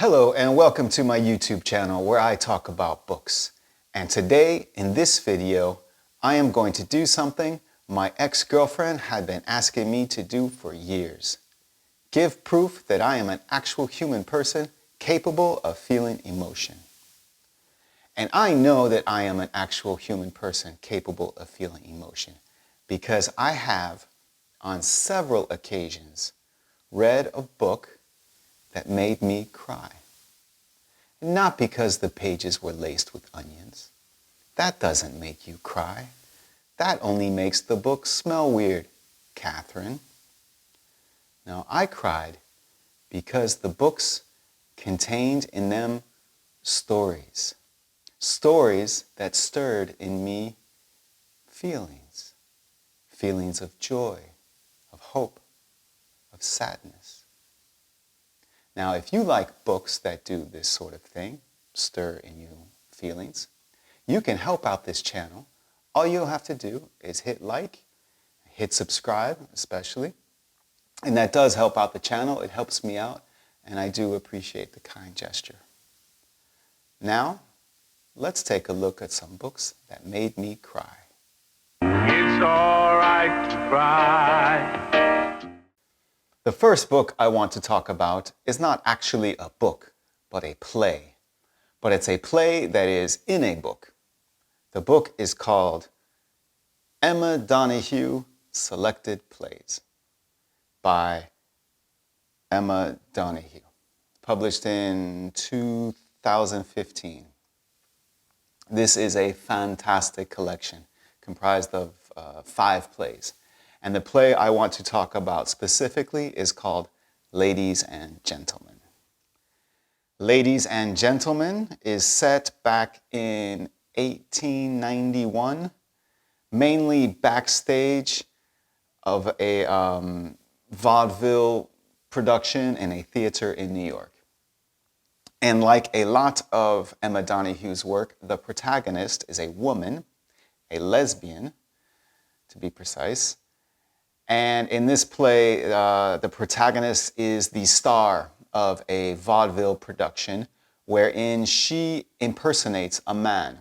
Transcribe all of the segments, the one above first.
Hello and welcome to my YouTube channel where I talk about books. And today in this video, I am going to do something my ex-girlfriend had been asking me to do for years. Give proof that I am an actual human person capable of feeling emotion. And I know that I am an actual human person capable of feeling emotion because I have, on several occasions, read a book that made me cry. Not because the pages were laced with onions. That doesn't make you cry. That only makes the book smell weird, Catherine. No, I cried because the books contained in them stories. Stories that stirred in me feelings. Feelings of joy, of hope, of sadness. Now, if you like books that do this sort of thing, stir in you feelings, you can help out this channel. All you'll have to do is hit like, hit subscribe especially, and that does help out the channel. It helps me out, and I do appreciate the kind gesture. Now, let's take a look at some books that made me cry. It's all right to cry. The first book I want to talk about is not actually a book, but a play. But it's a play that is in a book. The book is called Emma Donoghue Selected Plays by Emma Donoghue, published in 2015. This is a fantastic collection comprised of 5 plays. And the play I want to talk about specifically is called Ladies and Gentlemen. Ladies and Gentlemen is set back in 1891, mainly backstage of a vaudeville production in a theater in New York. And like a lot of Emma Donoghue's work, the protagonist is a woman, a lesbian, to be precise. And in this play, the protagonist is the star of a vaudeville production wherein she impersonates a man,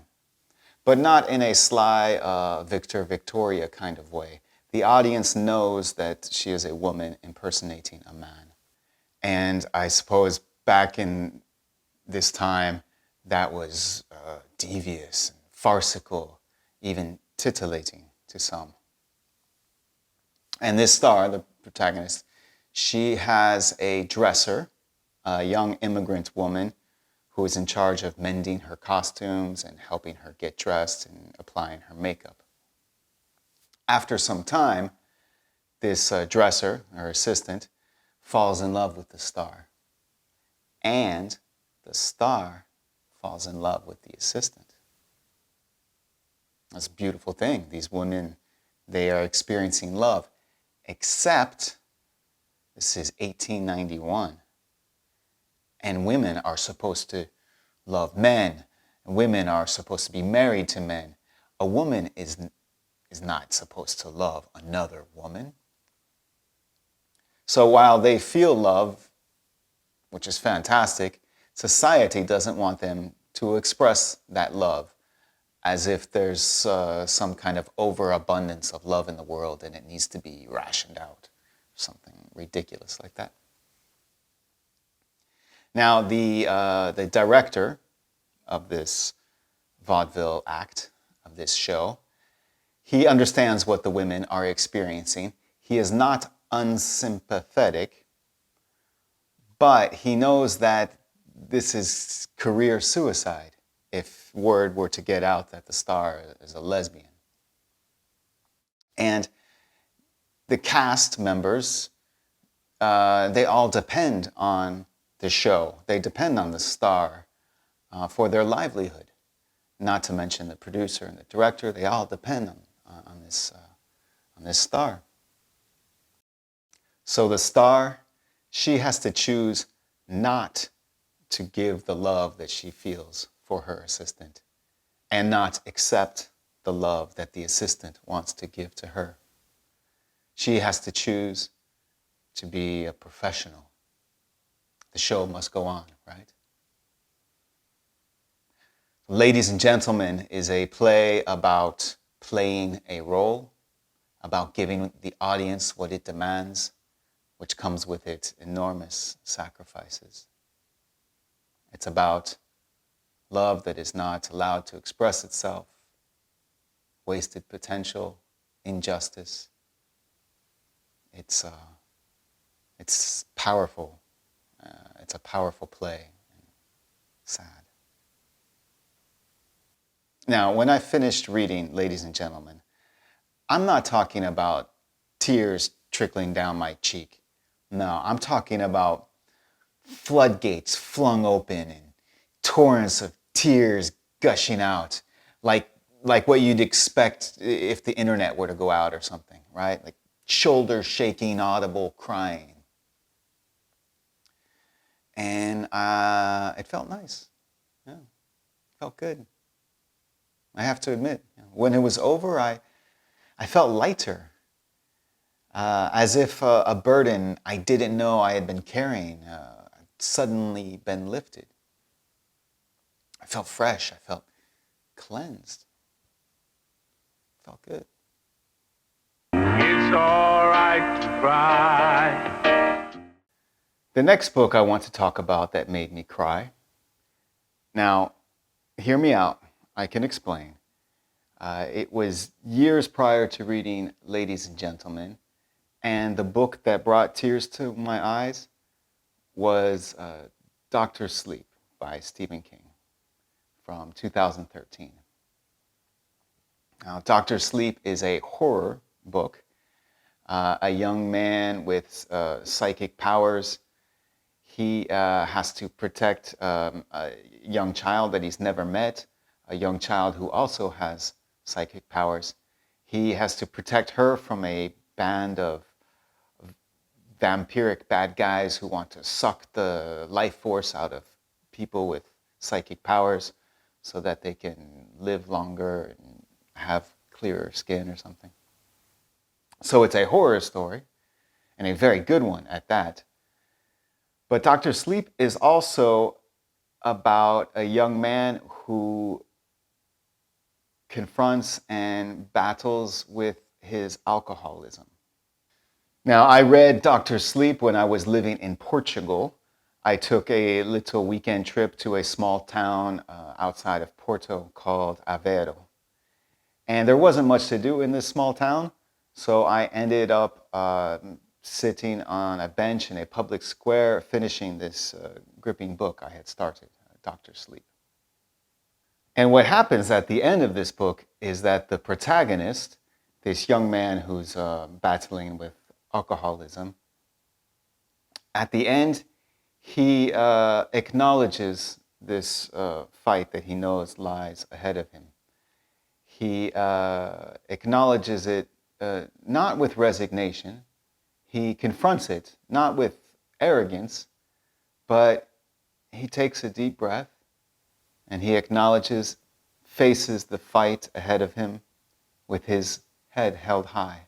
but not in a sly Victor Victoria kind of way. The audience knows that she is a woman impersonating a man. And I suppose back in this time, that was devious, farcical, even titillating to some. And this star, the protagonist, she has a dresser, a young immigrant woman who is in charge of mending her costumes and helping her get dressed and applying her makeup. After some time, this dresser, her assistant, falls in love with the star. And the star falls in love with the assistant. That's a beautiful thing. These women, they are experiencing love. Except, this is 1891, and women are supposed to love men, and women are supposed to be married to men. A woman is not supposed to love another woman. So while they feel love, which is fantastic, society doesn't want them to express that love as if there's some kind of overabundance of love in the world and it needs to be rationed out, something ridiculous like that. Now, the director of this vaudeville act, of this show, he understands what the women are experiencing. He is not unsympathetic, but he knows that this is career suicide if word were to get out that the star is a lesbian. And the cast members, they all depend on the show. They depend on the star for their livelihood. Not to mention the producer and the director, they all depend on this star. So the star, she has to choose not to give the love that she feels for her assistant and not accept the love that the assistant wants to give to her. She has to choose to be a professional. the show must go on, right? Ladies and Gentlemen is a play about playing a role, about giving the audience what it demands, which comes with its enormous sacrifices. It's about love that is not allowed to express itself, wasted potential, injustice. It's powerful. It's a powerful play. Sad. Now, when I finished reading, ladies and gentlemen, I'm not talking about tears trickling down my cheek. No, I'm talking about floodgates flung open and torrents of tears gushing out, like what you'd expect if the internet were to go out or something, right? Like shoulder shaking, audible crying. And it felt nice. Yeah, it felt good. I have to admit, when it was over, I felt lighter, as if a burden I didn't know I had been carrying had suddenly been lifted. I felt fresh. I felt cleansed. It felt good. It's all right to cry. The next book I want to talk about that made me cry. Now, hear me out. I can explain. It was years prior to reading Ladies and Gentlemen, and the book that brought tears to my eyes was Dr. Sleep by Stephen King from 2013. Now, Dr. Sleep is a horror book. A young man with psychic powers. He has to protect a young child that he's never met, a young child who also has psychic powers. He has to protect her from a band of vampiric bad guys who want to suck the life force out of people with psychic powers so that they can live longer and have clearer skin or something. So it's a horror story, and a very good one at that. But Dr. Sleep is also about a young man who confronts and battles with his alcoholism. Now, I read Dr. Sleep when I was living in Portugal. I took a little weekend trip to a small town outside of Porto called Aveiro. And there wasn't much to do in this small town, so I ended up sitting on a bench in a public square, finishing this gripping book I had started, Dr. Sleep. And what happens at the end of this book is that the protagonist, this young man who's battling with alcoholism, at the end, he acknowledges this fight that he knows lies ahead of him. He acknowledges it not with resignation. He confronts it, not with arrogance, but he takes a deep breath and he acknowledges, faces the fight ahead of him with his head held high.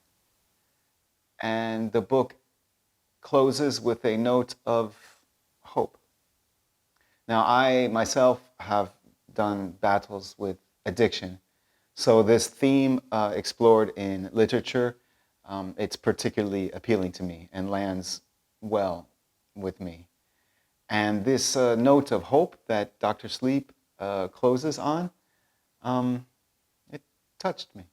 And the book closes with a note of hope. Now, I myself have done battles with addiction. So this theme explored in literature, it's particularly appealing to me and lands well with me. And this note of hope that Dr. Sleep closes on, it touched me.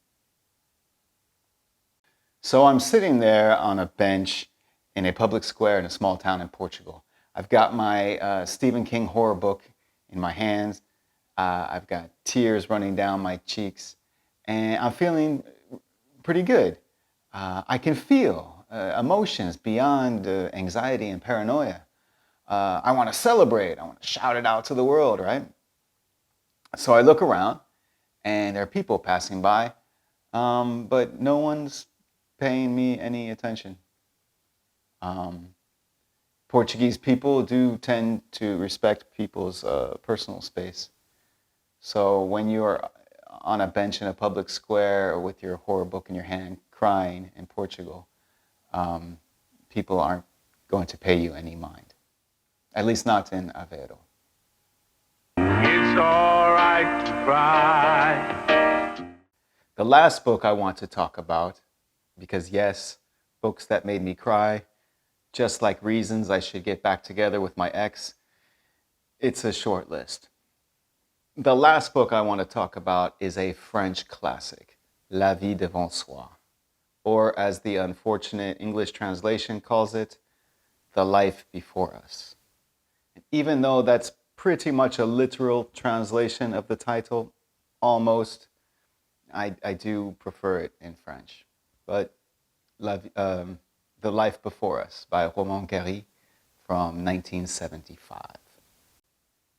So I'm sitting there on a bench in a public square in a small town in Portugal. I've got my Stephen King horror book in my hands. I've got tears running down my cheeks, and I'm feeling pretty good. I can feel emotions beyond anxiety and paranoia. I want to celebrate. I want to shout it out to the world, right? So I look around, and there are people passing by, but no one's paying me any attention. Portuguese people do tend to respect people's personal space. So when you're on a bench in a public square or with your horror book in your hand crying in Portugal, people aren't going to pay you any mind. at least not in Aveiro. It's all right to cry. The last book I want to talk about, because yes, books that made me cry, just like reasons I should get back together with my ex, it's a short list. The last book I want to talk about is a French classic, La vie devant soi, or as the unfortunate English translation calls it, The Life Before Us. Even though that's pretty much a literal translation of the title, almost, I do prefer it in French. But The Life Before Us by Romain Gary from 1975.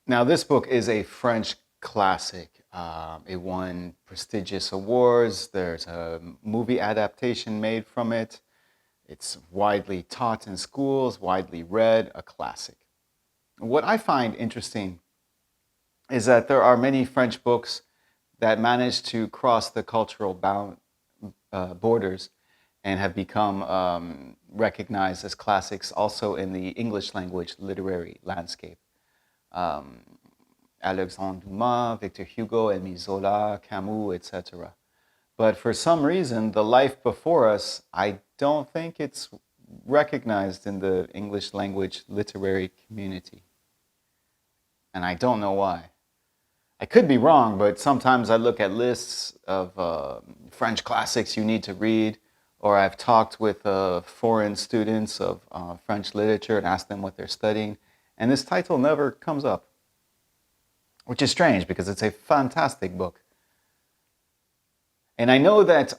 Now, this book is a French classic. It won prestigious awards. There's a movie adaptation made from it. It's widely taught in schools, widely read, a classic. What I find interesting is that there are many French books that manage to cross the cultural borders and have become recognized as classics also in the English language literary landscape. Alexandre Dumas, Victor Hugo, Emile Zola, Camus, etc. But for some reason, The Life Before Us, I don't think it's recognized in the English language literary community. And I don't know why. I could be wrong, but sometimes I look at lists of French classics you need to read, or I've talked with foreign students of French literature and asked them what they're studying, and this title never comes up, which is strange because it's a fantastic book. And I know that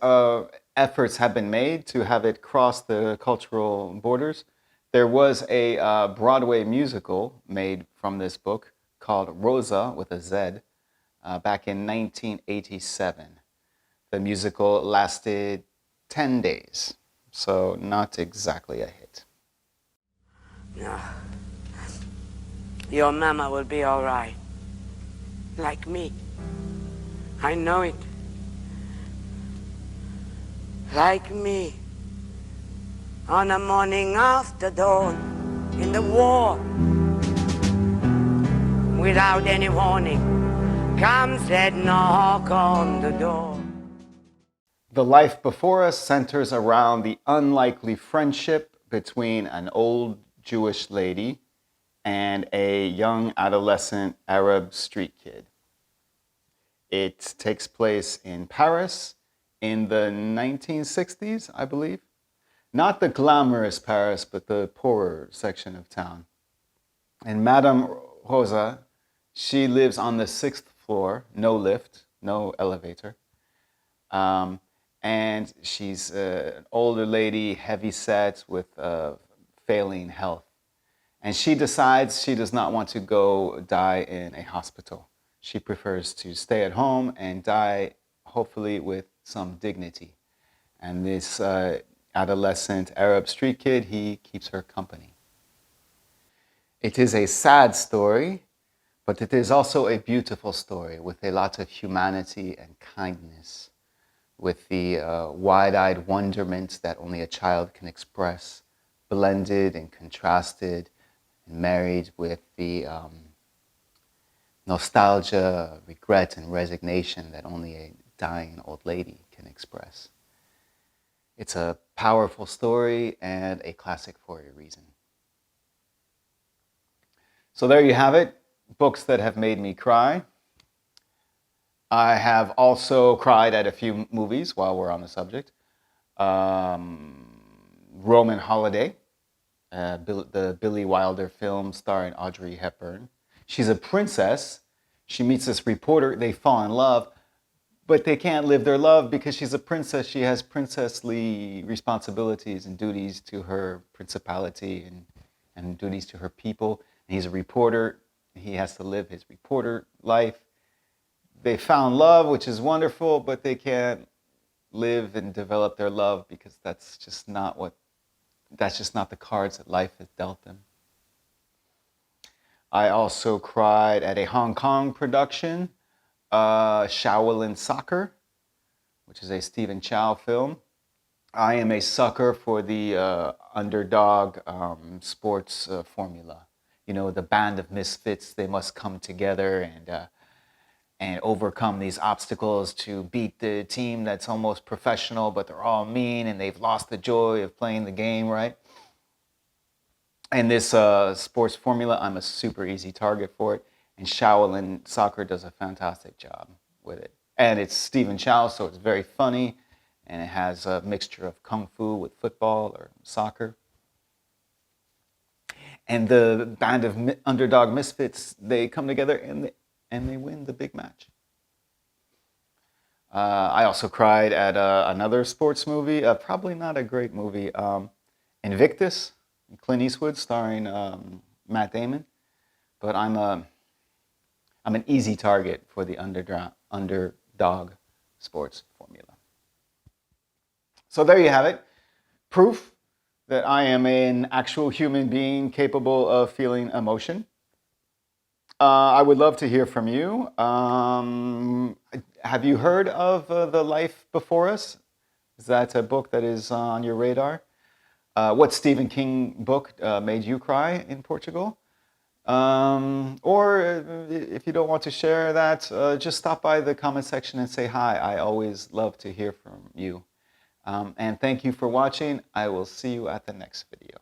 efforts have been made to have it cross the cultural borders. There was a Broadway musical made from this book called Rosa with a Z back in 1987. The musical lasted 10 days, so not exactly a hit. No. Your mama will be all right. Like me. I know it. Like me. On the morning after dawn, in the war, without any warning, comes that knock on the door. The Life Before Us centers around the unlikely friendship between an old Jewish lady and a young adolescent Arab street kid. It takes place in Paris in the 1960s, I believe. Not the glamorous Paris, but the poorer section of town. And Madame Rosa, she lives on the 6th floor, no lift, no elevator. And she's an older lady, heavy set with failing health. And she decides she does not want to go die in a hospital. She prefers to stay at home and die, hopefully with some dignity. And this adolescent Arab street kid, he keeps her company. It is a sad story, but it is also a beautiful story with a lot of humanity and kindness, with the wide-eyed wonderment that only a child can express, blended and contrasted, and married with the nostalgia, regret, and resignation that only a dying old lady can express. It's a powerful story and a classic for a reason. So there you have it, books that have made me cry. I have also cried at a few movies while we're on the subject. Roman Holiday, the Billy Wilder film starring Audrey Hepburn. She's a princess. She meets this reporter. They fall in love, but they can't live their love because she's a princess. She has princessly responsibilities and duties to her principality and duties to her people. And he's a reporter. He has to live his reporter life. They found love, which is wonderful, but they can't live and develop their love because that's just not the cards that life has dealt them. I also cried at a Hong Kong production, Shaolin Soccer, which is a Stephen Chow film. I am a sucker for the underdog sports formula. the band of misfits, they must come together and overcome these obstacles to beat the team that's almost professional, but they're all mean and they've lost the joy of playing the game, right? And this sports formula, I'm a super easy target for it. And Shaolin Soccer does a fantastic job with it. And it's Stephen Chow, so it's very funny. And it has a mixture of kung fu with football or soccer. And the band of underdog misfits, they come together and they win the big match. I also cried at another sports movie, probably not a great movie, Invictus, Clint Eastwood, starring Matt Damon. But I'm an easy target for the underdog sports formula. So there you have it. Proof that I am an actual human being capable of feeling emotion. I would love to hear from you. Have you heard of The Life Before Us? Is that a book that is on your radar? What Stephen King book made you cry in Portugal? Or if you don't want to share that, just stop by the comment section and say hi. I always love to hear from you. And thank you for watching. I will see you at the next video.